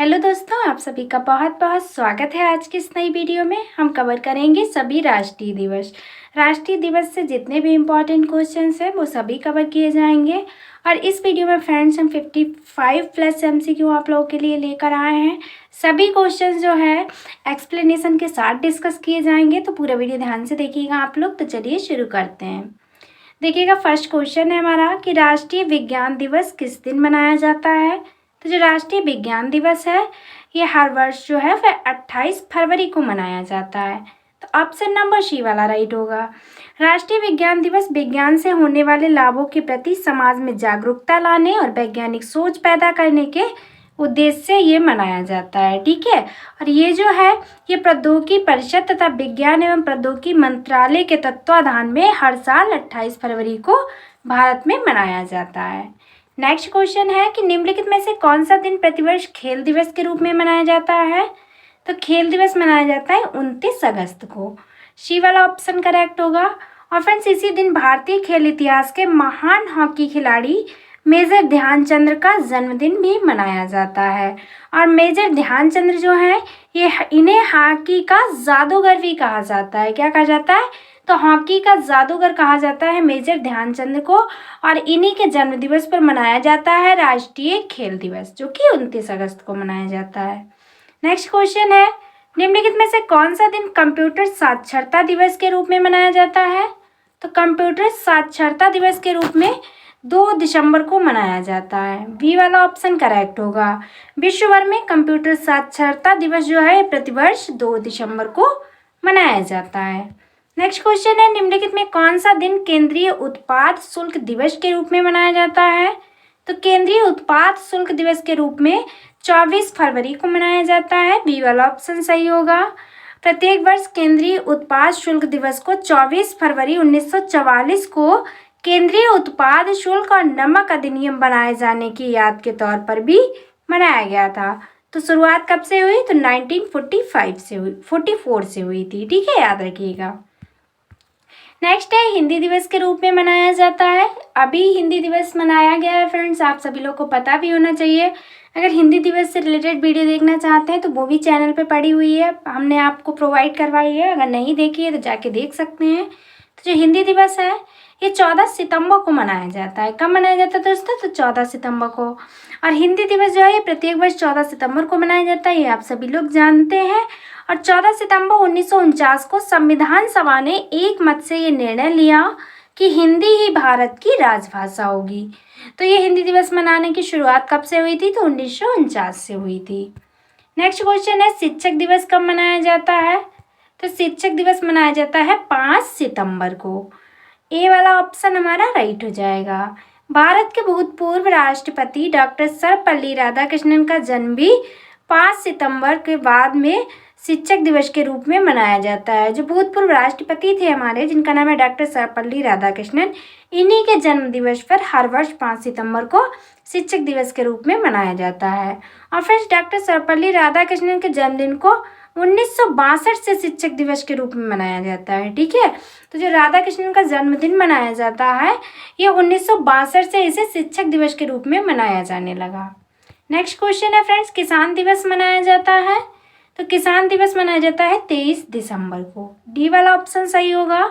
Hello दोस्तों, आप सभी का बहुत बहुत स्वागत है। आज की इस नई वीडियो में हम कवर करेंगे सभी राष्ट्रीय दिवस। राष्ट्रीय दिवस से जितने भी इम्पोर्टेंट क्वेश्चंस हैं वो सभी कवर किए जाएंगे। और इस वीडियो में फ्रेंड्स हम 55 प्लस MCQ आप लोगों के लिए लेकर आए हैं। सभी क्वेश्चंस जो है एक्सप्लेनेशन के साथ डिस्कस किए जाएंगे, तो पूरा वीडियो ध्यान से देखिएगा आप लोग। तो चलिए शुरू करते हैं। देखिएगा, फर्स्ट क्वेश्चन है हमारा कि राष्ट्रीय विज्ञान दिवस किस दिन मनाया जाता है। तो जो राष्ट्रीय विज्ञान दिवस है ये हर वर्ष जो है वह 28 फरवरी को मनाया जाता है। तो ऑप्शन नंबर सी वाला राइट होगा। राष्ट्रीय विज्ञान दिवस विज्ञान से होने वाले लाभों के प्रति समाज में जागरूकता लाने और वैज्ञानिक सोच पैदा करने के उद्देश्य से ये मनाया जाता है। ठीक है, और ये जो है ये प्रौद्योगिकी परिषद तथा विज्ञान एवं प्रौद्योगिकी मंत्रालय के तत्वाधान में हर साल 28 फरवरी को भारत में मनाया जाता है। नेक्स्ट क्वेश्चन है कि निम्नलिखित में से कौन सा दिन प्रतिवर्ष खेल दिवस के रूप में मनाया जाता है। तो खेल दिवस मनाया जाता है 29 अगस्त को। सी वाला ऑप्शन करेक्ट होगा। और फ्रेंड्स, इसी दिन भारतीय खेल इतिहास के महान हॉकी खिलाड़ी मेजर ध्यानचंद्र का जन्मदिन भी मनाया जाता है। और मेजर ध्यानचंद्र जो है ये इन्हें हॉकी का जादूगर भी कहा जाता है। क्या कहा जाता है? तो हॉकी का जादूगर कहा जाता है मेजर ध्यानचंद्र को। और इन्हीं के जन्म दिवस पर मनाया जाता है राष्ट्रीय खेल दिवस, जो कि 29 अगस्त को मनाया जाता है। नेक्स्ट क्वेश्चन है, निम्नलिखित में से कौन सा दिन कंप्यूटर साक्षरता दिवस के रूप में मनाया जाता है। तो कंप्यूटर साक्षरता दिवस के रूप में 2 दिसंबर को मनाया जाता है। बी वाला ऑप्शन करेक्ट होगा। विश्व भर में कंप्यूटर साक्षरता दिवस जो है प्रतिवर्ष 2 दिसंबर को मनाया जाता है। नेक्स्ट क्वेश्चन है, निम्नलिखित में कौन सा दिन केंद्रीय उत्पाद शुल्क दिवस के रूप में मनाया जाता है। तो केंद्रीय उत्पाद शुल्क दिवस के रूप में 24 फरवरी को मनाया जाता है। बी वाला ऑप्शन सही होगा। प्रत्येक वर्ष केंद्रीय उत्पाद शुल्क दिवस को 24 फरवरी 1944 को केंद्रीय उत्पाद शुल्क और नमक अधिनियम बनाए जाने की याद के तौर पर भी मनाया गया था। तो शुरुआत कब से हुई? तो 1945 से हुई, 44 से हुई थी। ठीक है, याद रखिएगा। नेक्स्ट है, हिंदी दिवस के रूप में मनाया जाता है। अभी हिंदी दिवस मनाया गया है फ्रेंड्स, आप सभी लोग को पता भी होना चाहिए। अगर हिंदी दिवस से रिलेटेड वीडियो देखना चाहते हैं तो वो भी चैनल पे पड़ी हुई है, हमने आपको प्रोवाइड करवाई है। अगर नहीं देखी है तो जाके देख सकते हैं। तो जो हिंदी दिवस है ये 14 सितंबर को मनाया जाता है। कब मनाया जाता है दोस्तों? तो 14 सितंबर को। और हिंदी दिवस जो है ये प्रत्येक वर्ष 14 सितंबर को मनाया जाता है, ये आप सभी लोग जानते हैं। और 14 सितंबर 1949 को संविधान सभा ने एक मत से ये निर्णय लिया कि हिंदी ही भारत की राजभाषा होगी। तो ये हिंदी दिवस मनाने की शुरुआत कब से हुई थी? तो 1949 से हुई थी। नेक्स्ट क्वेश्चन है, शिक्षक दिवस कब मनाया जाता है। तो शिक्षक दिवस मनाया जाता है 5 सितंबर को। ए वाला ऑप्शन हमारा राइट हो जाएगा। भारत के भूतपूर्व राष्ट्रपति डॉक्टर सर्वपल्ली राधाकृष्णन का जन्म भी 5 सितंबर के बाद में शिक्षक दिवस के रूप में मनाया जाता है। जो भूतपूर्व राष्ट्रपति थे हमारे, जिनका नाम है डॉक्टर सर्वपल्ली राधाकृष्णन, इन्हीं के जन्म दिवस पर हर वर्ष 5 सितंबर को शिक्षक दिवस के रूप में मनाया जाता है। और फिर डॉक्टर सर्वपल्ली राधाकृष्णन के जन्मदिन को 1962 से शिक्षक दिवस के रूप में मनाया जाता है। ठीक है, तो जो राधाकृष्णन का जन्मदिन मनाया जाता है ये 1962 से इसे शिक्षक दिवस के रूप में मनाया जाने लगा। नेक्स्ट क्वेश्चन है फ्रेंड्स, किसान दिवस मनाया जाता है। तो किसान दिवस मनाया जाता है 23 दिसंबर को। डी वाला ऑप्शन सही होगा।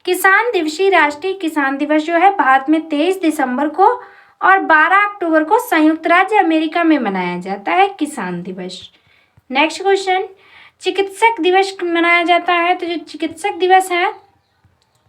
किसान दिवसीय राष्ट्रीय किसान दिवस जो है भारत में 23 दिसंबर को और 12 अक्टूबर को संयुक्त राज्य अमेरिका में मनाया जाता है किसान दिवस। नेक्स्ट क्वेश्चन, चिकित्सक दिवस मनाया जाता है। तो जो चिकित्सक दिवस है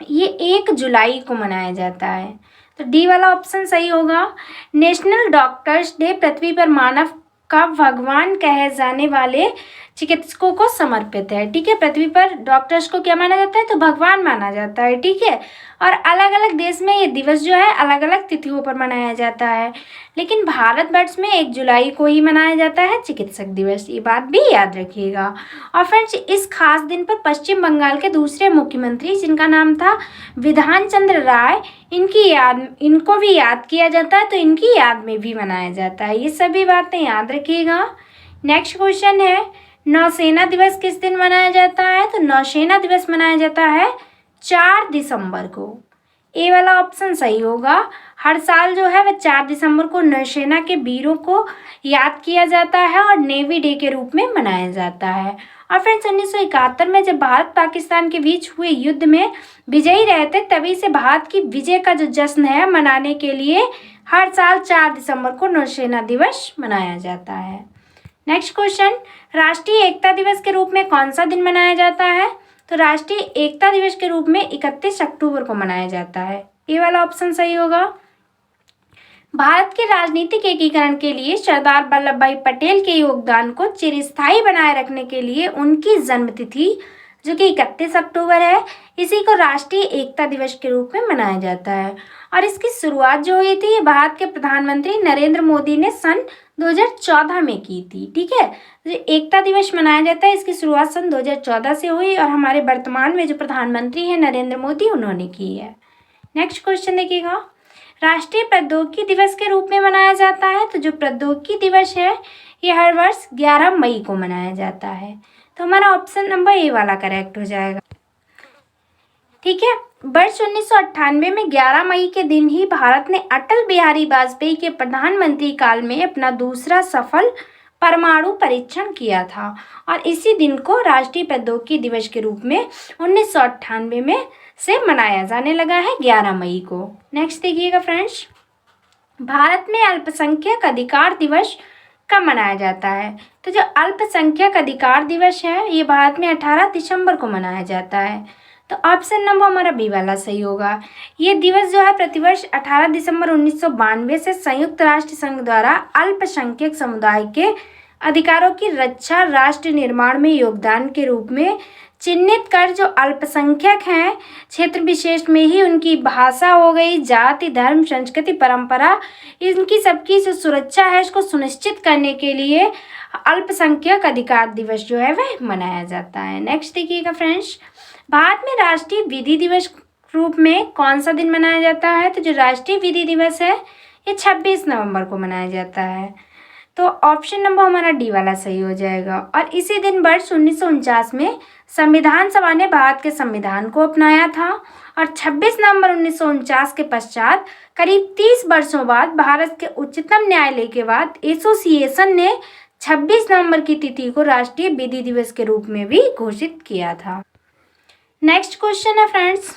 ये 1 जुलाई को मनाया जाता है। तो डी वाला ऑप्शन सही होगा। नेशनल डॉक्टर्स डे पृथ्वी पर मानव का भगवान कहे जाने वाले चिकित्सकों को समर्पित है। ठीक है, पृथ्वी पर डॉक्टर्स को क्या माना जाता है? तो भगवान माना जाता है। ठीक है, और अलग अलग देश में ये दिवस जो है अलग अलग तिथियों पर मनाया जाता है, लेकिन भारतवर्ष में 1 जुलाई को ही मनाया जाता है चिकित्सक दिवस। ये बात भी याद रखिएगा। और फ्रेंड्स, इस खास दिन पर पश्चिम बंगाल के दूसरे मुख्यमंत्री, जिनका नाम था विधान चंद्र राय, इनको भी याद किया जाता है। तो इनकी याद में भी मनाया जाता है। ये सभी बातें याद रखिएगा। नेक्स्ट क्वेश्चन है, नौसेना दिवस किस दिन मनाया जाता है। तो नौसेना दिवस मनाया जाता है 4 दिसंबर को। ए वाला ऑप्शन सही होगा। हर साल जो है वह 4 दिसंबर को नौसेना के वीरों को याद किया जाता है और नेवी डे के रूप में मनाया जाता है। और फ्रेंड्स 1971 में जब भारत पाकिस्तान के बीच हुए युद्ध में विजयी रहे थे, तभी से भारत की विजय का जो जश्न है मनाने के लिए हर साल 4 दिसंबर को नौसेना दिवस मनाया जाता है। नेक्स्ट क्वेश्चन, राष्ट्रीय एकता दिवस के रूप में कौन सा दिन मनाया जाता है? तो राष्ट्रीय एकता दिवस के रूप में 31 अक्टूबर को मनाया जाता है। ये वाला ऑप्शन सही होगा। भारत के राजनीतिक एकीकरण के लिए सरदार वल्लभ भाई पटेल के योगदान को चिरस्थायी बनाए रखने के लिए उनकी जन्मतिथि जो कि 31 अक्टूबर है, इसी को राष्ट्रीय एकता दिवस के रूप में मनाया जाता है। और इसकी शुरुआत जो हुई थी ये भारत के प्रधानमंत्री नरेंद्र मोदी ने सन 2014 में की थी। ठीक है, जो एकता दिवस मनाया जाता है इसकी शुरुआत सन 2014 से हुई और हमारे वर्तमान में जो प्रधानमंत्री हैं नरेंद्र मोदी, उन्होंने की है। नेक्स्ट क्वेश्चन देखिएगा, राष्ट्रीय प्रौद्योगिकी दिवस के रूप में मनाया जाता है। तो जो प्रौद्योगिकी दिवस है ये हर वर्ष 11 मई को मनाया जाता है। तो हमारा ऑप्शन नंबर ए वाला करेक्ट हो जाएगा। ठीक है, वर्ष 1998 में 11 मई के दिन ही भारत ने अटल बिहारी वाजपेयी के प्रधानमंत्री काल में अपना दूसरा सफल परमाणु परीक्षण किया था और इसी दिन को राष्ट्रीय प्रौद्योगिकी दिवस के रूप में 1998 में से मनाया जाने लगा है 11 मई को। नेक्स्ट देखिएगा फ्रेंड्स, भारत में अल्पसंख्यक अधिकार दिवस कब मनाया जाता है? तो जो अल्पसंख्यक अधिकार दिवस है ये भारत में 18 दिसंबर को मनाया जाता है। तो ऑप्शन नंबर हमारा बी वाला सही होगा। ये दिवस जो है प्रतिवर्ष 18 दिसंबर 1992 से संयुक्त राष्ट्र संघ द्वारा अल्पसंख्यक समुदाय के अधिकारों की रक्षा राष्ट्र निर्माण में योगदान के रूप में चिन्हित कर जो अल्पसंख्यक हैं क्षेत्र विशेष में ही उनकी भाषा हो गई, जाति, धर्म, संस्कृति, परंपरा, इनकी सबकी जो सुरक्षा है इसको सुनिश्चित करने के लिए अल्पसंख्यक अधिकार दिवस जो है वह मनाया जाता है। नेक्स्ट देखिएगा फ्रेंड्स, भारत में राष्ट्रीय विधि दिवस रूप में कौन सा दिन मनाया जाता है? तो जो राष्ट्रीय विधि दिवस है ये 26 नवंबर को मनाया जाता है। तो ऑप्शन नंबर हमारा डी वाला सही हो जाएगा। और इसी दिन वर्ष 1949 में संविधान सभा ने भारत के संविधान को अपनाया था और 26 नवंबर 1949 के पश्चात करीब 30 वर्षों बाद भारत के उच्चतम न्यायालय के बाद एसोसिएशन ने 26 नवंबर की तिथि को राष्ट्रीय विधि दिवस के रूप में भी घोषित किया था। नेक्स्ट क्वेश्चन है फ्रेंड्स,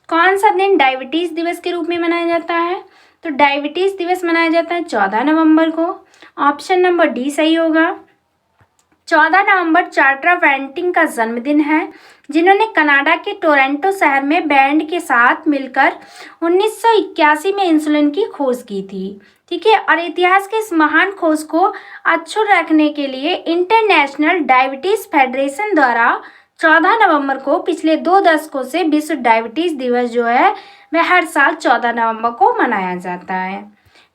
कौन सा दिन डायबिटीज दिवस के रूप में मनाया जाता है? तो डायबिटीज दिवस मनाया जाता है 14 नवंबर को। ऑप्शन नंबर डी सही होगा। 14 नवंबर चार्टर वेंटिंग का जन्मदिन है, जिन्होंने कनाडा के टोरंटो शहर में बैंड के साथ मिलकर 1981 में इंसुलिन की खोज की थी। ठीक है, और इतिहास के इस महान खोज को अक्षुण्ण रखने के लिए इंटरनेशनल डायबिटीज फेडरेशन द्वारा 14 नवंबर को पिछले 2 दशकों से विश्व डायबिटीज दिवस जो है वह हर साल 14 नवंबर को मनाया जाता है।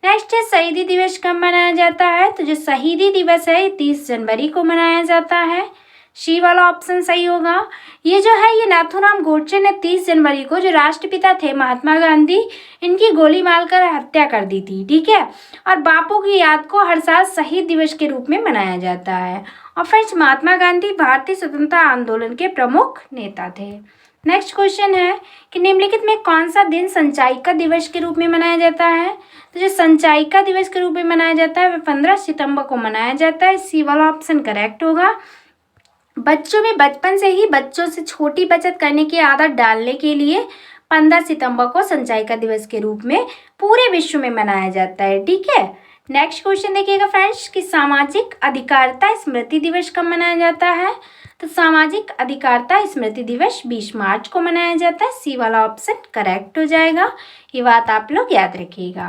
नेक्स्ट है शहीदी दिवस कब मनाया जाता है? तो जो शहीदी दिवस है 30 जनवरी को मनाया जाता है। सी वाला ऑप्शन सही होगा। ये जो है ये नाथूराम गोडसे ने 30 जनवरी को जो राष्ट्रपिता थे महात्मा गांधी, इनकी गोली मारकर हत्या कर दी थी। ठीक है, और बापू की याद को हर साल शहीद दिवस के रूप में मनाया जाता है। और फ्रेंड्स महात्मा गांधी भारतीय स्वतंत्रता आंदोलन के प्रमुख नेता थे। नेक्स्ट क्वेश्चन है कि निम्नलिखित में कौन सा दिन संचायिका दिवस के रूप में मनाया जाता है? तो जो संचायिका दिवस के रूप में मनाया जाता है वह 15 सितंबर को मनाया जाता है। सी वाला ऑप्शन करेक्ट होगा। बच्चों में बचपन से ही बच्चों से छोटी बचत करने की आदत डालने के लिए 15 सितंबर को संचायिका दिवस के रूप में पूरे विश्व में मनाया जाता है। ठीक है, नेक्स्ट क्वेश्चन देखिएगा फ्रेंड्स कि सामाजिक अधिकारिता स्मृति दिवस कब मनाया जाता है? तो सामाजिक अधिकारिता स्मृति दिवस 20 मार्च को मनाया जाता है। सी वाला ऑप्शन करेक्ट हो जाएगा। ये बात आप लोग याद रखिएगा।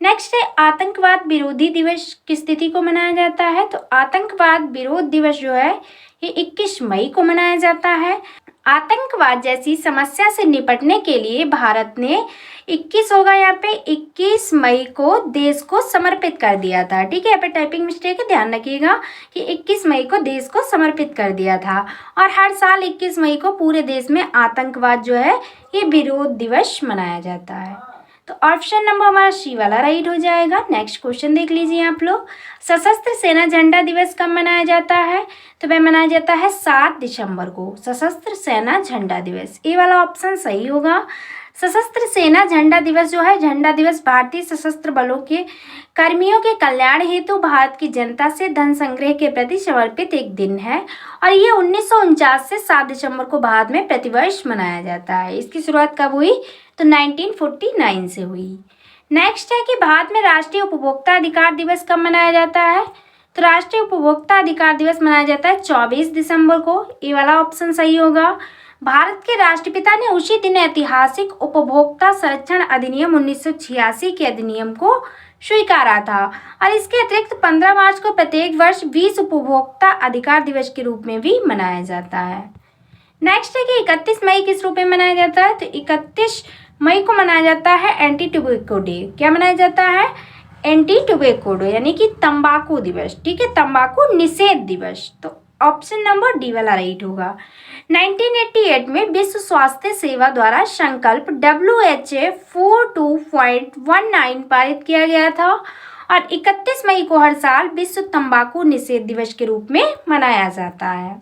नेक्स्ट है आतंकवाद विरोधी दिवस किस तिथि को मनाया जाता है? तो आतंकवाद विरोध दिवस जो है ये 21 मई को मनाया जाता है। आतंकवाद जैसी समस्या से निपटने के लिए भारत ने 21 होगा यहाँ पे 21 मई को देश को समर्पित कर दिया था। ठीक है, यहाँ पे टाइपिंग मिस्टेक है, ध्यान रखिएगा कि 21 मई को देश को समर्पित कर दिया था। और हर साल 21 मई को पूरे देश में आतंकवाद जो है ये विरोध दिवस मनाया जाता है। तो ऑप्शन नंबर हमारा सी वाला राइट हो जाएगा। नेक्स्ट क्वेश्चन देख लीजिए आप लोग, सशस्त्र सेना झंडा दिवस कब मनाया जाता है? तो वह मनाया जाता है 7 दिसंबर को, सशस्त्र सेना झंडा दिवस। ये वाला ऑप्शन सही होगा। सशस्त्र सेना झंडा दिवस जो है, झंडा दिवस भारतीय सशस्त्र बलों के कर्मियों के कल्याण हेतु भारत की जनता से धन संग्रह के प्रति समर्पित एक दिन है और ये 1949 से 7 दिसंबर को भारत में प्रतिवर्ष मनाया जाता है। इसकी शुरुआत कब हुई? तो 1949 से हुई। नेक्स्ट है कि भारत में राष्ट्रीय उपभोक्ता अधिकार दिवस कब मनाया जाता है? तो राष्ट्रीय उपभोक्ता अधिकार दिवस मनाया जाता है 24 दिसंबर को। ये वाला ऑप्शन सही होगा। भारत के राष्ट्रपिता ने उसी दिन ऐतिहासिक उपभोक्ता संरक्षण अधिनियम 1986 के अधिनियम को स्वीकारा था और इसके अतिरिक्त 15 मार्च को प्रत्येक वर्ष विश्व उपभोक्ता अधिकार दिवस के रूप में भी मनाया जाता है। नेक्स्ट है कि 31 मई किस रूप में मनाया जाता है? तो 31 मई को मनाया जाता है एंटी टोबैको डे। क्या मनाया जाता है? एंटी टोबैको डे यानी कि तंबाकू दिवस। ठीक है, तंबाकू निषेध दिवस। तो ऑप्शन नंबर डी वाला राइट होगा। 1988 में विश्व स्वास्थ्य सेवा द्वारा संकल्प WHA 42.19 पारित किया गया था और 31 मई को हर साल विश्व तंबाकू निषेध दिवस के रूप में मनाया जाता है।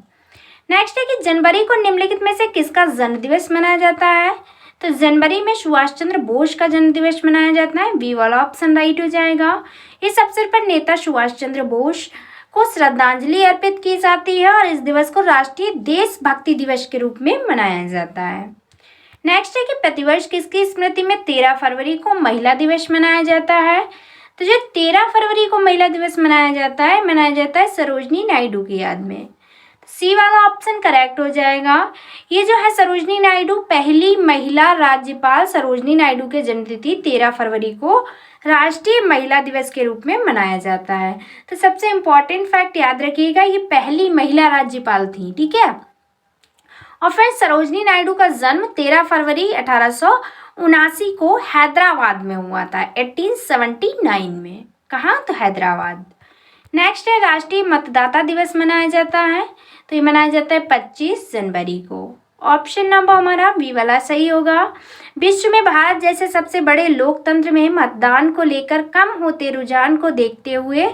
नेक्स्ट है कि जनवरी को निम्नलिखित में से किसका जन्म दिवस मनाया जाता है? तो जनवरी में सुभाष चंद्र बोस का जन्म दिवस मनाया जाता है। बी वाला ऑप्शन राइट हो जाएगा। इस अवसर पर नेता सुभाष चंद्र बोस को श्रद्धांजलि अर्पित की जाती है और इस दिवस को राष्ट्रीय देशभक्ति दिवस के रूप में मनाया जाता है। नेक्स्ट है कि प्रतिवर्ष किसकी स्मृति में 13 फरवरी को महिला दिवस मनाया जाता है? तो जो 13 फरवरी को महिला दिवस मनाया जाता है सरोजनी नायडू की याद में। सी वाला ऑप्शन करेक्ट हो जाएगा। ये जो है सरोजनी नायडू, पहली महिला राज्यपाल सरोजनी नायडू के जन्मतिथि 13 फरवरी को राष्ट्रीय महिला दिवस के रूप में मनाया जाता है। तो सबसे इम्पोर्टेंट फैक्ट याद रखिएगा, ये पहली महिला राज्यपाल थी। ठीक है, और फिर सरोजनी नायडू का जन्म 13 फरवरी 1879 को हैदराबाद में हुआ था, 1879 में। कहाँ? तो हैदराबाद। नेक्स्ट है राष्ट्रीय मतदाता दिवस मनाया जाता है, तो ये मनाया जाता है 25 जनवरी को। ऑप्शन नंबर हमारा बी वाला सही होगा। विश्व में भारत जैसे सबसे बड़े लोकतंत्र में मतदान को लेकर कम होते रुझान को देखते हुए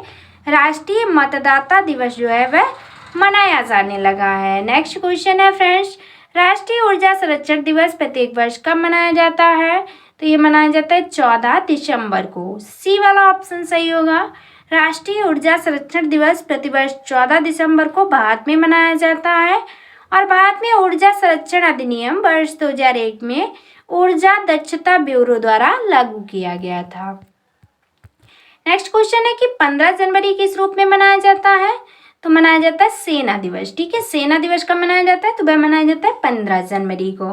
राष्ट्रीय मतदाता दिवस जो है वह मनाया जाने लगा है। नेक्स्ट क्वेश्चन है फ्रेंड्स, राष्ट्रीय ऊर्जा संरक्षण दिवस प्रत्येक वर्ष कब मनाया जाता है? तो ये मनाया जाता है 14 दिसंबर को। सी वाला ऑप्शन सही होगा। राष्ट्रीय ऊर्जा संरक्षण दिवस प्रतिवर्ष 14 दिसंबर को भारत में मनाया जाता है और भारत में ऊर्जा संरक्षण अधिनियम वर्ष 2001 में ऊर्जा दक्षता ब्यूरो द्वारा लागू किया गया था। नेक्स्ट क्वेश्चन है कि 15 जनवरी किस रूप में मनाया जाता है? तो मनाया जाता है सेना दिवस। ठीक है, सेना दिवस कब मनाया जाता है? तो वह मनाया जाता है 15 जनवरी को।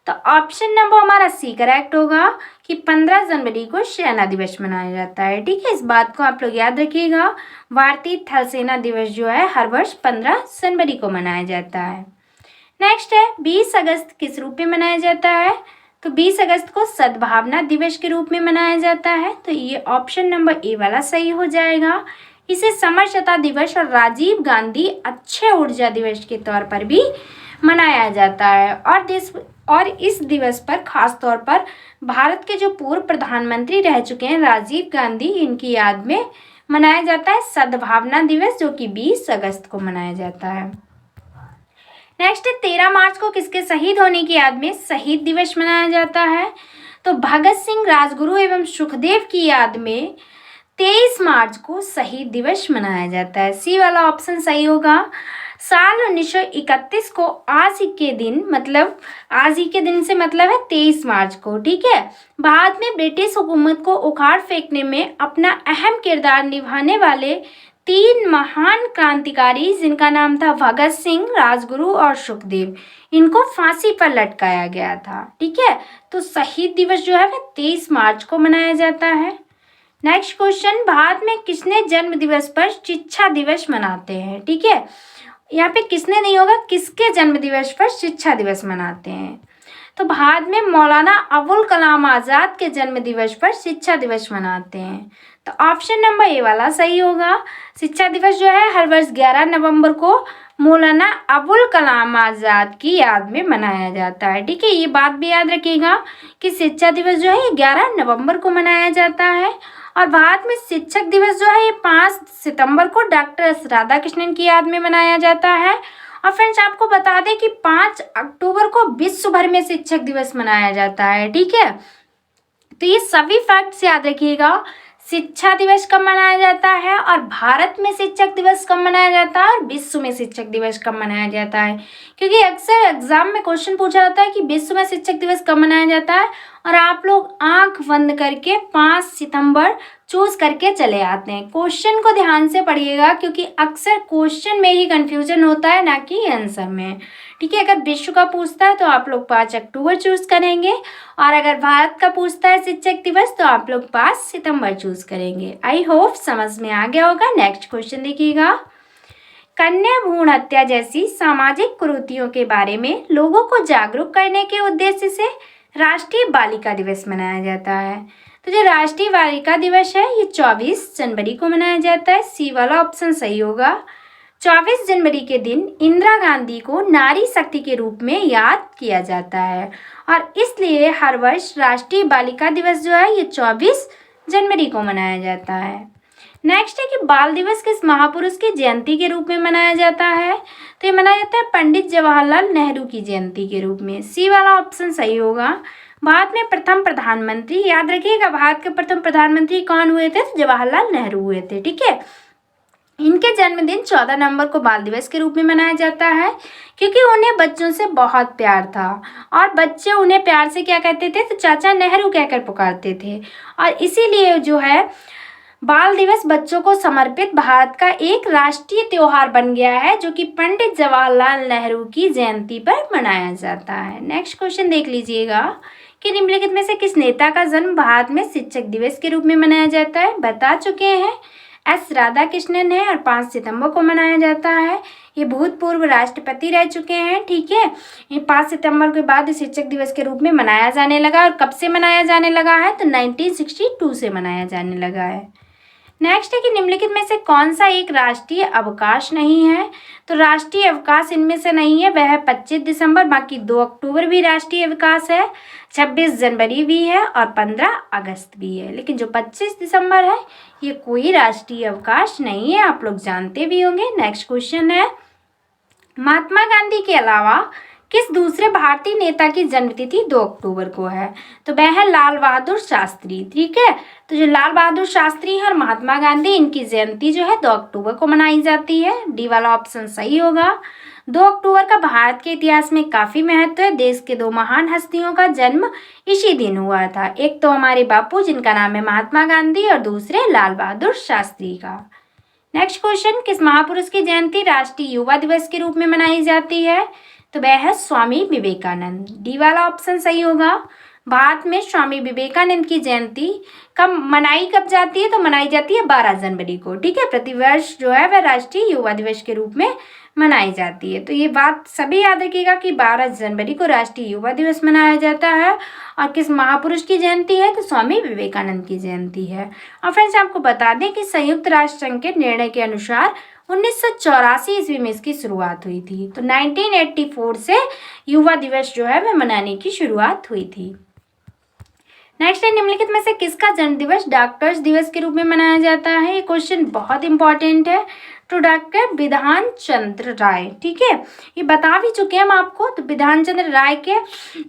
तो ऑप्शन नंबर हमारा सी करेक्ट होगा कि 15 जनवरी को सेना दिवस मनाया जाता है। ठीक है, इस बात को आप लोग याद रखिएगा। भारतीय थल सेना दिवस जो है हर वर्ष 15 जनवरी को मनाया जाता है। नेक्स्ट है 20 अगस्त किस रूप में मनाया जाता है? तो 20 अगस्त को सद्भावना दिवस के रूप में मनाया जाता है। तो ये ऑप्शन नंबर ए वाला सही हो जाएगा। इसे समरसता दिवस और राजीव गांधी अक्षय ऊर्जा दिवस के तौर पर भी मनाया जाता है और इस दिवस पर खास तौर पर भारत के जो पूर्व प्रधानमंत्री रह चुके हैं राजीव गांधी, इनकी याद में मनाया जाता है सद्भावना दिवस, जो कि 20 अगस्त को मनाया जाता है। नेक्स्ट है 13 मार्च को किसके शहीद होने की याद में शहीद दिवस मनाया जाता है? तो भगत सिंह, राजगुरु एवं सुखदेव की याद में 23 मार्च को शहीद दिवस मनाया जाता है। सी वाला ऑप्शन सही होगा। साल 1931 को आज ही के दिन से मतलब है 23 मार्च को। ठीक है, भारत में ब्रिटिश हुकूमत को उखाड़ फेंकने में अपना अहम किरदार निभाने वाले 3 महान क्रांतिकारी, जिनका नाम था भगत सिंह, राजगुरु और सुखदेव, इनको फांसी पर लटकाया गया था। ठीक है, तो शहीद दिवस जो है वह 23 मार्च को मनाया जाता है। नेक्स्ट क्वेश्चन, भारत में किसने जन्म दिवस पर शिक्षा दिवस मनाते हैं? ठीक है, यहाँ पे किसने नहीं होगा, किसके जन्म दिवस पर शिक्षा दिवस मनाते हैं? तो भारत में मौलाना अबुल कलाम आज़ाद के जन्म दिवस पर शिक्षा दिवस मनाते हैं। तो ऑप्शन नंबर ए वाला सही होगा। शिक्षा दिवस जो है हर वर्ष 11 नवंबर को मौलाना अबुल कलाम आज़ाद की याद में मनाया जाता है। ठीक है, ये बात भी याद रखिएगा कि शिक्षा दिवस जो है 11 नवंबर को मनाया जाता है और भारत में शिक्षक दिवस जो है ये 5 सितंबर को डॉक्टर राधाकृष्णन की याद में मनाया जाता है और फ्रेंड्स आपको बता दें कि 5 अक्टूबर को विश्व भर में शिक्षक दिवस मनाया जाता है। ठीक है, तो ये सभी फैक्ट्स याद रखिएगा। शिक्षा दिवस कब मनाया जाता है और भारत में शिक्षक दिवस कब मनाया जाता है और विश्व में शिक्षक दिवस कब मनाया जाता है, क्योंकि अक्सर एग्जाम में क्वेश्चन पूछा जाता है कि विश्व में शिक्षक दिवस कब मनाया जाता है और आप लोग आंख बंद करके 5 सितंबर चूज करके चले आते हैं। क्वेश्चन को ध्यान से पढ़िएगा क्योंकि अक्सर क्वेश्चन में ही कंफ्यूजन होता है, ना कि आंसर में। ठीक है, अगर विश्व का पूछता है तो आप लोग 5 अक्टूबर चूज करेंगे और अगर भारत का पूछता है शिक्षक दिवस तो आप लोग 5 सितंबर चूज करेंगे। आई होप समझ में आ गया होगा। नेक्स्ट क्वेश्चन देखिएगा। कन्या भ्रूण हत्या जैसी सामाजिक कुरीतियों के बारे में लोगों को जागरूक करने के उद्देश्य से राष्ट्रीय बालिका दिवस मनाया जाता है। तो जो राष्ट्रीय बालिका दिवस है ये 24 जनवरी को मनाया जाता है। सी वाला ऑप्शन सही होगा। 24 जनवरी के दिन इंदिरा गांधी को नारी शक्ति के रूप में याद किया जाता है और इसलिए हर वर्ष राष्ट्रीय बालिका दिवस जो है ये 24 जनवरी को मनाया जाता है। नेक्स्ट है कि बाल दिवस किस महापुरुष की जयंती के रूप में मनाया जाता है, तो ये मनाया जाता है पंडित जवाहरलाल नेहरू की जयंती के रूप में। सी वाला ऑप्शन सही होगा। भारत में प्रथम प्रधानमंत्री, याद रखिएगा भारत के प्रथम प्रधानमंत्री कौन हुए थे, तो जवाहरलाल नेहरू हुए थे। ठीक है, इनके जन्मदिन 14 नवंबर को बाल दिवस के रूप में मनाया जाता है क्योंकि उन्हें बच्चों से बहुत प्यार था और बच्चे उन्हें प्यार से क्या कहते थे, तो चाचा नेहरू कहकर पुकारते थे और इसीलिए जो है बाल दिवस बच्चों को समर्पित भारत का एक राष्ट्रीय त्योहार बन गया है जो कि पंडित जवाहरलाल नेहरू की जयंती पर मनाया जाता है। नेक्स्ट क्वेश्चन देख लीजिएगा कि निम्नलिखित में से किस नेता का जन्म भारत में शिक्षक दिवस के रूप में मनाया जाता है। बता चुके हैं, एस राधाकृष्णन है और 5 सितंबर को मनाया जाता है। ये भूतपूर्व राष्ट्रपति रह चुके हैं। ठीक है, ये 5 सितंबर के बाद शिक्षक दिवस के रूप में मनाया जाने लगा और कब से मनाया जाने लगा है, तो 1962 से मनाया जाने लगा है। नेक्स्ट है कि निम्नलिखित में से कौन सा एक राष्ट्रीय अवकाश नहीं है, तो राष्ट्रीय अवकाश इनमें से नहीं है, वह है 25 दिसंबर, बाकी 2 अक्टूबर भी राष्ट्रीय अवकाश है, 26 जनवरी भी है और 15 अगस्त भी है, लेकिन जो 25 दिसंबर है ये कोई राष्ट्रीय अवकाश नहीं है, आप लोग जानते भी होंगे। नेक्स्ट क्वेश्चन है, महात्मा गांधी के अलावा किस दूसरे भारतीय नेता की जन्मतिथि 2 अक्टूबर को है, तो वह है लाल बहादुर शास्त्री। ठीक है, तो जो लाल बहादुर शास्त्री है और महात्मा गांधी, इनकी जयंती जो है 2 अक्टूबर को मनाई जाती है। डी वाला ऑप्शन सही होगा। 2 अक्टूबर का भारत के इतिहास में काफी महत्व है। देश के 2 महान हस्तियों का जन्म इसी दिन हुआ था, एक तो हमारे बापू जिनका नाम है महात्मा गांधी और दूसरे लाल बहादुर शास्त्री का। नेक्स्ट क्वेश्चन, किस महापुरुष की जयंती राष्ट्रीय युवा दिवस के रूप में मनाई जाती है, तो वह है स्वामी विवेकानंद। डी वाला ऑप्शन सही होगा। भारत में स्वामी विवेकानंद की जयंती कब जाती है, तो मनाई जाती है 12 जनवरी को। ठीक है, प्रतिवर्ष जो है वह राष्ट्रीय युवा दिवस के रूप में मनाई जाती है। तो ये बात सभी याद रखिएगा कि 12 जनवरी को राष्ट्रीय युवा दिवस मनाया जाता है और किस महापुरुष की जयंती है, तो स्वामी विवेकानंद की जयंती है। और फ्रेंड्स आपको बता दें कि संयुक्त राष्ट्र संघ के निर्णय के अनुसार 1984 ईस्वी में इसकी शुरुआत हुई थी, तो 1984 से युवा दिवस जो है वह मनाने की शुरुआत हुई थी। नेक्स्ट है, निम्नलिखित में से किसका जन्म दिवस डॉक्टर्स दिवस के रूप में मनाया जाता है। ये क्वेश्चन बहुत इंपॉर्टेंट है। तो डॉक्टर बिधान चंद्र राय। ठीक है, ये बता भी चुके हैं हम आपको। तो बिधान चंद्र राय के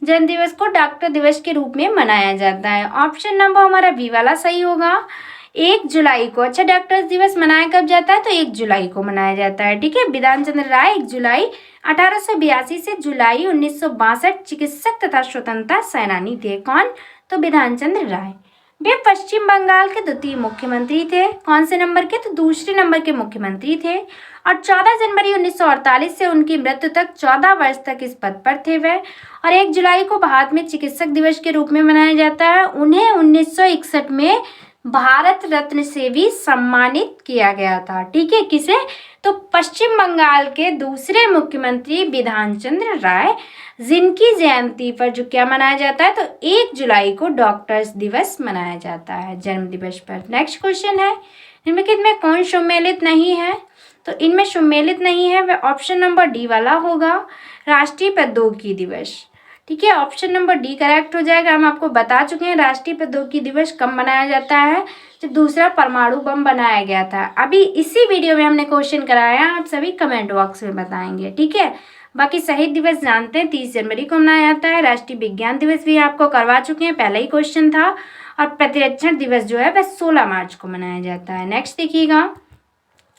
जन्म दिवस को डॉक्टर दिवस के रूप में मनाया जाता है। ऑप्शन नंबर हमारा बी वाला सही होगा। 1 जुलाई को, अच्छा डॉक्टर्स दिवस मनाया कब जाता है, तो 1 जुलाई को मनाया जाता है। ठीक है, बिधान चंद्र राय 1 जुलाई 1882 से जुलाई 1962 चिकित्सक तथा स्वतंत्रता सेनानी थे। कौन, तो बिधान चंद्र राय। वे पश्चिम बंगाल के द्वितीय मुख्यमंत्री थे। कौन से नंबर के, तो दूसरे नंबर के मुख्यमंत्री थे और 14 जनवरी 1948 से उनकी मृत्यु तक 14 वर्ष तक इस पद पर थे वह। और 1 जुलाई को भारत में चिकित्सक दिवस के रूप में मनाया जाता है। उन्हें 1961 में भारत रत्न से भी सम्मानित किया गया था। ठीक है, किसे, तो पश्चिम बंगाल के दूसरे मुख्यमंत्री बिधान चंद्र राय, जिनकी जयंती पर जो क्या मनाया जाता है, तो 1 जुलाई को डॉक्टर्स दिवस मनाया जाता है जन्म दिवस पर। नेक्स्ट क्वेश्चन है, निम्नलिखित में कौन सम्मिलित नहीं है, तो इनमें सम्मिलित नहीं है वह ऑप्शन नंबर डी वाला होगा, राष्ट्रीय प्रौद्योगिकी दिवस। ठीक है, ऑप्शन नंबर डी करेक्ट हो जाएगा। हम आपको बता चुके हैं राष्ट्रीय प्रौद्योगिकी दिवस कब मनाया जाता है, जब दूसरा परमाणु बम बनाया गया था। अभी इसी वीडियो में हमने क्वेश्चन कराया, आप सभी कमेंट बॉक्स में बताएंगे, ठीक है। बाकी शहीद दिवस जानते हैं 30 जनवरी को मनाया जाता है। राष्ट्रीय विज्ञान दिवस भी आपको करवा चुके हैं, पहला ही क्वेश्चन था। और प्रतिरक्षण दिवस जो है वह 16 मार्च को मनाया जाता है। नेक्स्ट देखिएगा,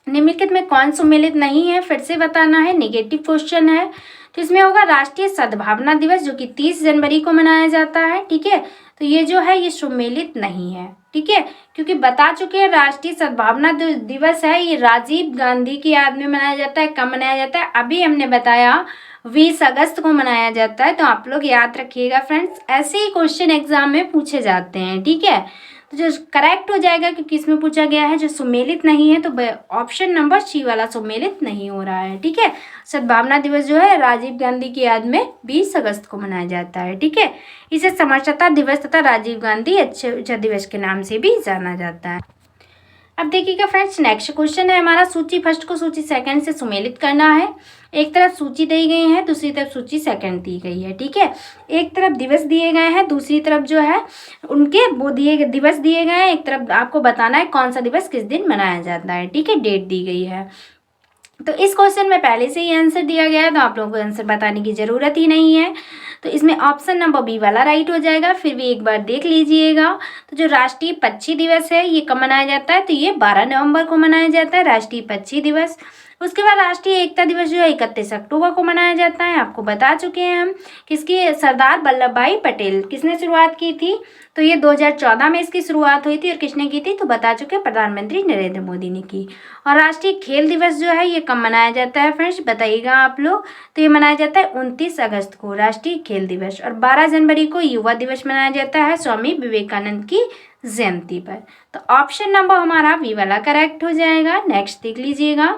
निम्नलिखित में कौन सम्मिलित नहीं है, फिर से बताना है, नेगेटिव क्वेश्चन है। तो इसमें होगा राष्ट्रीय सद्भावना दिवस जो कि 30 जनवरी को मनाया जाता है, ठीक है। तो ये जो है ये सम्मिलित नहीं है, ठीक है, क्योंकि बता चुके हैं राष्ट्रीय सद्भावना दिवस है ये राजीव गांधी की याद में मनाया जाता है। कब मनाया जाता है, अभी हमने बताया 20 अगस्त को मनाया जाता है। तो आप लोग याद रखिएगा फ्रेंड्स, ऐसे ही क्वेश्चन एग्जाम में पूछे जाते हैं, ठीक है। तो जो करेक्ट हो जाएगा, क्योंकि इसमें पूछा गया है जो सम्मिलित नहीं है, तो ऑप्शन नंबर सी वाला सम्मिलित नहीं हो रहा है, ठीक है। सद्भावना दिवस जो है राजीव गांधी की याद में 20 अगस्त को मनाया जाता है, ठीक है। इसे समरसता दिवस तथा राजीव गांधी अच्छे दिवस के नाम से भी जाना जाता है। अब देखिएगा फ्रेंड्स, नेक्स्ट क्वेश्चन है हमारा, सूची फर्स्ट को सूची सेकंड से सम्मिलित करना है। एक तरफ सूची दी गई है, दूसरी तरफ सूची सेकंड दी गई है, ठीक है। एक तरफ दिवस दिए गए हैं, दूसरी तरफ जो है उनके वो दिवस दिए गए हैं। एक तरफ आपको बताना है कौन सा दिवस किस दिन मनाया जाता है, ठीक है, डेट दी गई है। तो इस क्वेश्चन में पहले से ही आंसर दिया गया है, तो आप लोगों को आंसर बताने की ज़रूरत ही नहीं है। तो इसमें ऑप्शन नंबर बी वाला राइट हो जाएगा। फिर भी एक बार देख लीजिएगा, तो जो राष्ट्रीय पक्षी दिवस है ये कब मनाया जाता है, तो ये 12 नवंबर को मनाया जाता है, राष्ट्रीय पक्षी दिवस। उसके बाद राष्ट्रीय एकता दिवस जो है 31 अक्टूबर को मनाया जाता है। आपको बता चुके हैं हम, किसकी, सरदार वल्लभ भाई पटेल किसने शुरुआत की थी, तो ये 2014 में इसकी शुरुआत हुई थी। और किसने की थी, तो बता चुके हैं, प्रधानमंत्री नरेंद्र मोदी ने की। और राष्ट्रीय खेल दिवस जो है ये कब मनाया जाता है फ्रेंड्स, बताइएगा आप लोग। तो ये मनाया जाता है 29 अगस्त को, राष्ट्रीय खेल दिवस। और 12 जनवरी को युवा दिवस मनाया जाता है, स्वामी विवेकानंद की जयंती पर। तो ऑप्शन नंबर हमारा बी वाला करेक्ट हो जाएगा। नेक्स्ट देख लीजिएगा,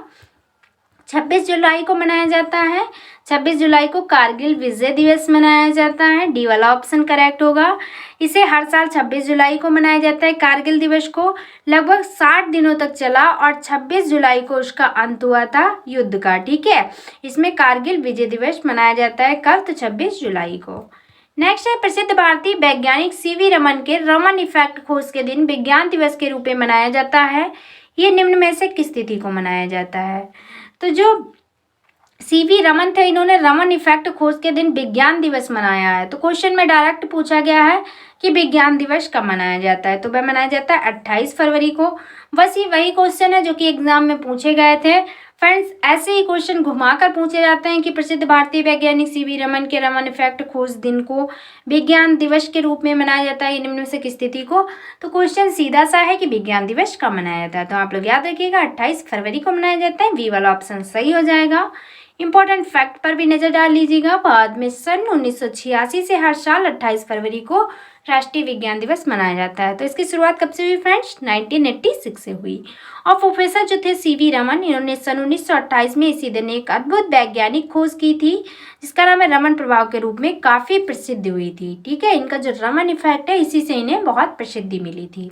26 जुलाई को मनाया जाता है। 26 जुलाई को कारगिल विजय दिवस मनाया जाता है, डी वाला ऑप्शन करेक्ट होगा। इसे हर साल 26 जुलाई को मनाया जाता है। कारगिल दिवस को लगभग 60 दिनों तक चला और 26 जुलाई को उसका अंत हुआ था युद्ध का, ठीक है। इसमें कारगिल विजय दिवस मनाया जाता है कब, तो 26 जुलाई को। नेक्स्ट है, प्रसिद्ध भारतीय वैज्ञानिक सीवी रमन के रमन इफेक्ट खोज के दिन विज्ञान दिवस के रूप में मनाया जाता है। ये निम्न में से किस तिथि को मनाया जाता है, तो जो सीवी रमन थे इन्होंने रमन इफेक्ट खोज के दिन विज्ञान दिवस मनाया है। तो क्वेश्चन में डायरेक्ट पूछा गया है कि विज्ञान दिवस कब मनाया जाता है, तो वह मनाया जाता है 28 फरवरी को। बस ये वही क्वेश्चन है जो कि एग्जाम में पूछे गए थे फ्रेंड्स। ऐसे ही क्वेश्चन घुमाकर पूछे जाते हैं कि प्रसिद्ध भारतीय वैज्ञानिक सीवी रमन के रमन इफेक्ट खोज दिन को विज्ञान दिवस के रूप में मनाया जाता है, निम्न में से किस तिथि को। तो क्वेश्चन सीधा सा है कि विज्ञान दिवस कब मनाया जाता है, तो आप लोग याद रखिएगा 28 फरवरी को मनाया जाता है, बी वाला ऑप्शन सही हो जाएगा। इंपॉर्टेंट फैक्ट पर भी नजर डाल लीजिएगा, बाद में सन 1986 से हर साल 28 फरवरी को राष्ट्रीय विज्ञान दिवस मनाया जाता है। तो इसकी शुरुआत कब से हुई फ्रेंड्स, 1986 से हुई। और प्रोफेसर जो थे सीवी रमन, इन्होंने सन 1928 में इसी दिन एक अद्भुत वैज्ञानिक खोज की थी जिसका नाम है रमन प्रभाव के रूप में काफ़ी प्रसिद्ध हुई थी, ठीक है। इनका जो रमन इफेक्ट है इसी से इन्हें बहुत प्रसिद्धि मिली थी।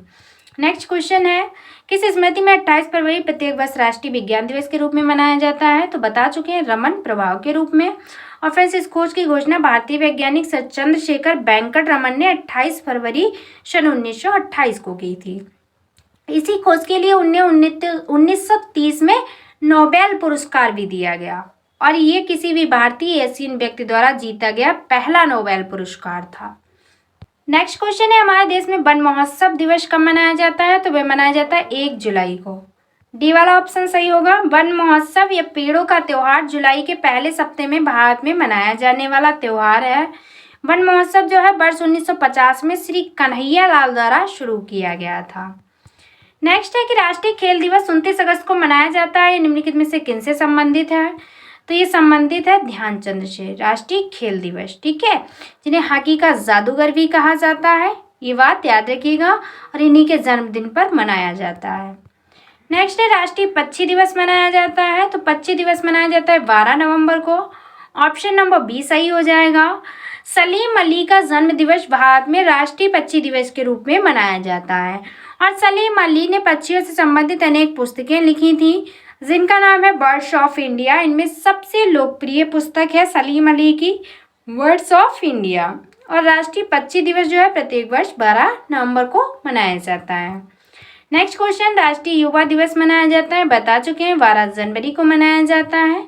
नेक्स्ट क्वेश्चन है, किस स्मृति में 28 फरवरी प्रत्येक वर्ष राष्ट्रीय विज्ञान दिवस के रूप में मनाया जाता है, तो बता चुके हैं रमन प्रभाव के रूप में। और फ्रेंड्स इस खोज की घोषणा भारतीय वैज्ञानिक चंद्रशेखर वेंकट रमन ने 28 फरवरी सन 1928 को की थी। इसी खोज के लिए उन्हें 1930 में नोबेल पुरस्कार भी दिया गया और ये किसी भी भारतीय एशियन व्यक्ति द्वारा जीता गया पहला नोबेल पुरस्कार था। नेक्स्ट क्वेश्चन है, हमारे देश में वन महोत्सव दिवस कब मनाया जाता है, तो वह मनाया जाता है 1 जुलाई को। डी वाला ऑप्शन सही होगा। वन महोत्सव या पेड़ों का त्योहार जुलाई के पहले सप्ताह में भारत में मनाया जाने वाला त्योहार है। वन महोत्सव जो है वर्ष 1950 में श्री कन्हैया लाल द्वारा शुरू किया गया था। नेक्स्ट है कि राष्ट्रीय खेल दिवस 29 अगस्त को मनाया जाता है, निम्नलिखित में से किनसे संबंधित है, तो ये संबंधित है ध्यानचंद से। राष्ट्रीय खेल दिवस, ठीक है, जिन्हें हॉकी का जादूगर भी कहा जाता है, ये बात याद रखिएगा, और इन्हीं के जन्मदिन पर मनाया जाता है। नेक्स्ट है राष्ट्रीय पक्षी दिवस मनाया जाता है, तो पक्षी दिवस मनाया जाता है 12 नवंबर को। ऑप्शन नंबर बी सही हो जाएगा। सलीम अली का जन्म दिवस भारत में राष्ट्रीय पक्षी दिवस के रूप में मनाया जाता है और सलीम अली ने पक्षियों से संबंधित अनेक पुस्तकें लिखी थी जिनका नाम है बर्ड्स ऑफ इंडिया। इनमें सबसे लोकप्रिय पुस्तक है सलीम अली की बर्ड्स ऑफ इंडिया। और राष्ट्रीय पक्षी दिवस जो है प्रत्येक वर्ष 12 नवंबर को मनाया जाता है। नेक्स्ट क्वेश्चन, राष्ट्रीय युवा दिवस मनाया जाता है, बता चुके हैं 12 जनवरी को मनाया जाता है।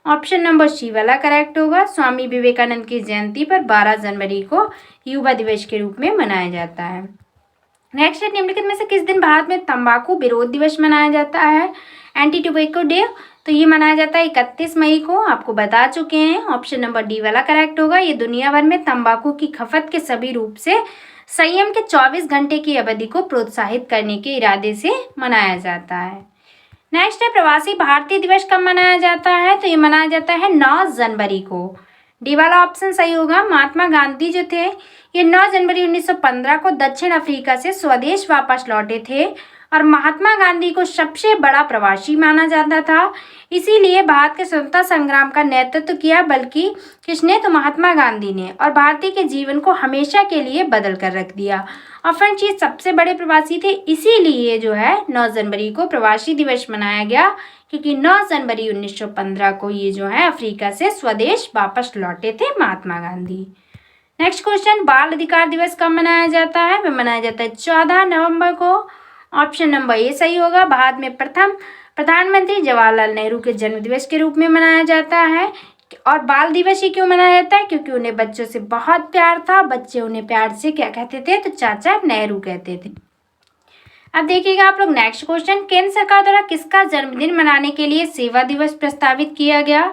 ऑप्शन नंबर सी वाला करेक्ट होगा। स्वामी विवेकानंद की जयंती पर 12 जनवरी को युवा दिवस के रूप में मनाया जाता है। नेक्स्ट है, निम्नलिखित में से किस दिन भारत में तंबाकू विरोध दिवस मनाया जाता है? Anti tobacco day. तो ये मनाया जाता है 31 मई को, आपको बता चुके हैं। ऑप्शन नंबर डी वाला करेक्ट होगा। ये दुनिया भर में तंबाकू की खपत के सभी रूप से संयम के 24 घंटे की अवधि को प्रोत्साहित करने के इरादे से मनाया जाता है। नेक्स्ट है, प्रवासी भारतीय दिवस कब मनाया जाता है? तो ये मनाया जाता है 9 जनवरी को। डी वाला ऑप्शन सही होगा। महात्मा गांधी जो थे ये 9 जनवरी 1915 को दक्षिण अफ्रीका से स्वदेश वापस लौटे थे और महात्मा गांधी को सबसे बड़ा प्रवासी माना जाता था। इसीलिए भारत के स्वतंत्रता संग्राम का नेतृत्व किया, बल्कि किसने? तो महात्मा गांधी ने, और भारतीय के जीवन को हमेशा के लिए बदल कर रख दिया। और फ्रेंड्स, ये सबसे बड़े प्रवासी थे, इसीलिए जो है 9 जनवरी को प्रवासी दिवस मनाया गया, क्योंकि 9 जनवरी 1915 को ये जो है अफ्रीका से स्वदेश वापस लौटे थे महात्मा गांधी। नेक्स्ट क्वेश्चन, बाल अधिकार दिवस कब मनाया जाता है? वह मनाया जाता है 14 नवंबर को। ऑप्शन नंबर ए सही होगा। भारत में प्रथम प्रधानमंत्री जवाहरलाल नेहरू के जन्म दिवस के रूप में मनाया जाता है। और बाल दिवस ही क्यों मनाया जाता है? क्योंकि उन्हें बच्चों से बहुत प्यार था। बच्चे उन्हें प्यार से क्या कहते थे? तो चाचा नेहरू कहते थे। अब देखिएगा आप लोग नेक्स्ट क्वेश्चन, केंद्र सरकार द्वारा किसका जन्मदिन मनाने के लिए सेवा दिवस प्रस्तावित किया गया?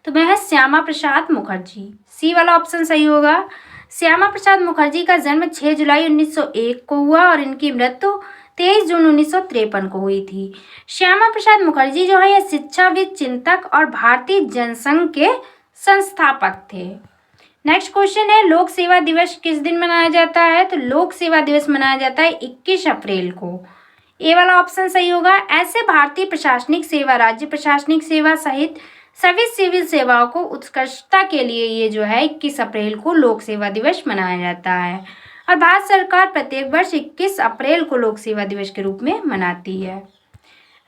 तो वह है श्यामा प्रसाद मुखर्जी। सी वाला ऑप्शन सही होगा। श्यामा प्रसाद मुखर्जी का जन्म 6 जुलाई 1901 को हुआ और इनकी मृत्यु 23 जून 1953 को हुई थी। श्यामा प्रसाद मुखर्जी जो है ये शिक्षाविद, चिंतक और भारतीय जनसंघ के संस्थापक थे। नेक्स्ट क्वेश्चन है, लोक सेवा दिवस किस दिन मनाया जाता है? तो लोक सेवा दिवस मनाया जाता है 21 अप्रैल को। ए वाला ऑप्शन सही होगा। ऐसे भारतीय प्रशासनिक सेवा, राज्य प्रशासनिक सेवा सहित सभी सिविल सेवाओं को उत्कृष्टता के लिए ये जो है 21 अप्रैल को लोक सेवा दिवस मनाया जाता है। और भारत सरकार प्रत्येक वर्ष 21 अप्रैल को लोक सेवा दिवस के रूप में मनाती है।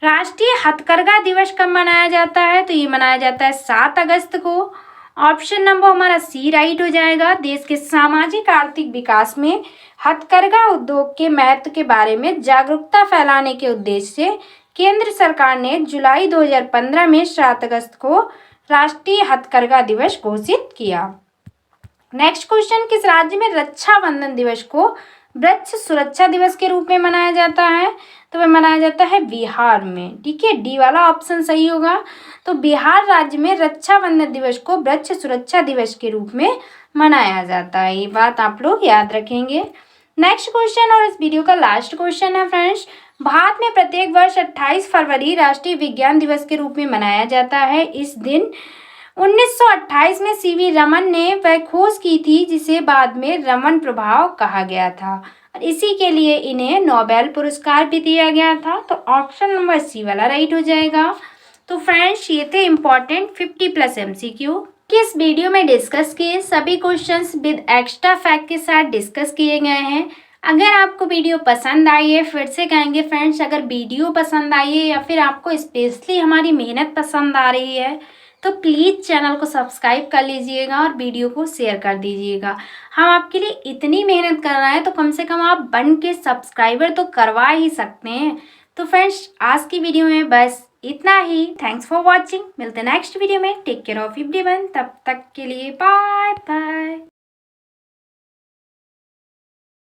राष्ट्रीय हथकरघा दिवस कब मनाया जाता है? तो ये मनाया जाता है 7 अगस्त को। ऑप्शन नंबर हमारा सी राइट हो जाएगा। देश के सामाजिक आर्थिक विकास में हथकरघा उद्योग के महत्व के बारे में जागरूकता फैलाने के उद्देश्य से केंद्र सरकार ने जुलाई 2015 में 7 अगस्त को राष्ट्रीय हथकरघा दिवस घोषित किया। नेक्स्ट क्वेश्चन, किस राज्य में रक्षाबंधन दिवस को वृक्ष सुरक्षा दिवस के रूप में मनाया जाता है? तो वह मनाया जाता है बिहार में। ठीक है, डी वाला ऑप्शन सही होगा। तो बिहार राज्य में रक्षाबंधन दिवस को वृक्ष सुरक्षा दिवस के रूप में मनाया जाता है। ये बात आप लोग याद रखेंगे। नेक्स्ट क्वेश्चन और इस वीडियो का लास्ट क्वेश्चन है फ्रेंड्स, भारत में प्रत्येक वर्ष 28 फरवरी राष्ट्रीय विज्ञान दिवस के रूप में मनाया जाता है। इस दिन 1928 में सीवी रमन ने वह खोज की थी जिसे बाद में रमन प्रभाव कहा गया था और इसी के लिए इन्हें नोबेल पुरस्कार भी दिया गया था। तो ऑप्शन नंबर सी वाला राइट हो जाएगा। तो फ्रेंड्स, ये थे इम्पॉर्टेंट 50+ MCQ कि इस वीडियो में डिस्कस किए सभी क्वेश्चंस विद एक्स्ट्रा फैक्ट के साथ डिस्कस किए गए हैं। अगर आपको वीडियो पसंद आई है, फिर से कहेंगे फ्रेंड्स, अगर वीडियो पसंद आई है या फिर आपको स्पेशली हमारी मेहनत पसंद आ रही है तो प्लीज़ चैनल को सब्सक्राइब कर लीजिएगा और वीडियो को शेयर कर दीजिएगा। हम आपके लिए इतनी मेहनत कर रहे हैं तो कम से कम आप बन के सब्सक्राइबर तो करवा ही सकते हैं। तो फ्रेंड्स, आज की वीडियो में बस इतना ही। Thanks for watching. मिलते हैं नेक्स्ट वीडियो में। Take care of everyone. तब तक के लिए बाय बाय।